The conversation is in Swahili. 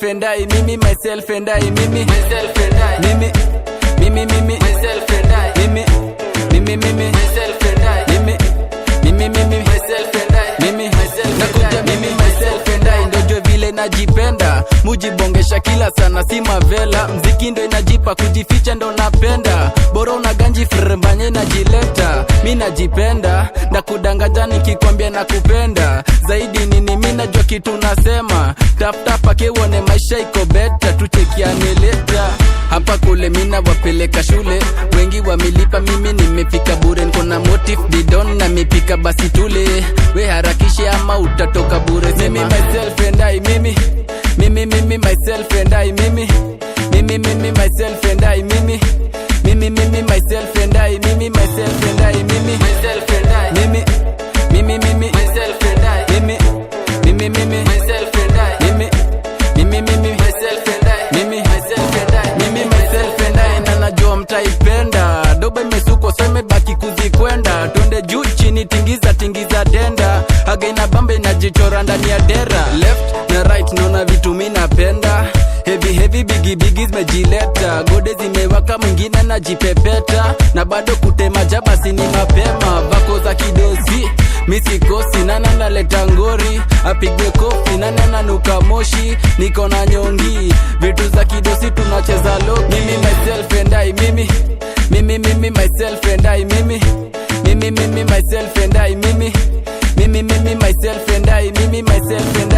myself and I, mimi myself and I, mimi myself and I, mimi myself and I, mimi myself and I, mimi myself and I, mimi nakuja mimi myself and I. Ndojo vile najipenda, mujibongesha kila sana si mavela. Mziki ndo inajipa, kujificha ndo napenda. Bora unaganji frembanye najileta. Mi najipenda, na kudanganya nikikwambia nakupenda. Zaidi nini mi najua kitu nasema. Tafuta pake uone maisha iko beta. Tuchekiane leta. Hapa kule mina wapeleka shule. Wengi wamilipa mimi nimefika bure. Nkona motive didon na mipika basi tule. We harakishe ama utatoka bure. Mimi myself and I, mimi myself and I, mimi myself and I, mimi myself and I, mimi myself and I, mimi myself and I, mimi myself and I, mimi myself and I, mimi myself and I, mimi myself and I, mimi myself and I. Na najua mtaipenda, doba imesuko seme baki kuzikwenda. Twende juu chini tingiza denda. Haga ina bamba inajichora ndani ya dera. Left na right naona vitu mi napenda. Heavy bigi zimejileta. Gode zimewaka mwingine najipepeta. Na bado kutema jabasi ni mapema. Vako za kidosi misikosi, nana naleta ngori. Apigwe kofi nana nanuka moshi. Niko na nyongi, vitu za kidosi tunacheza loki. Mimi myself and I, mimi myself and I, mimi myself and I, mimi myself and I, mimi myself and I.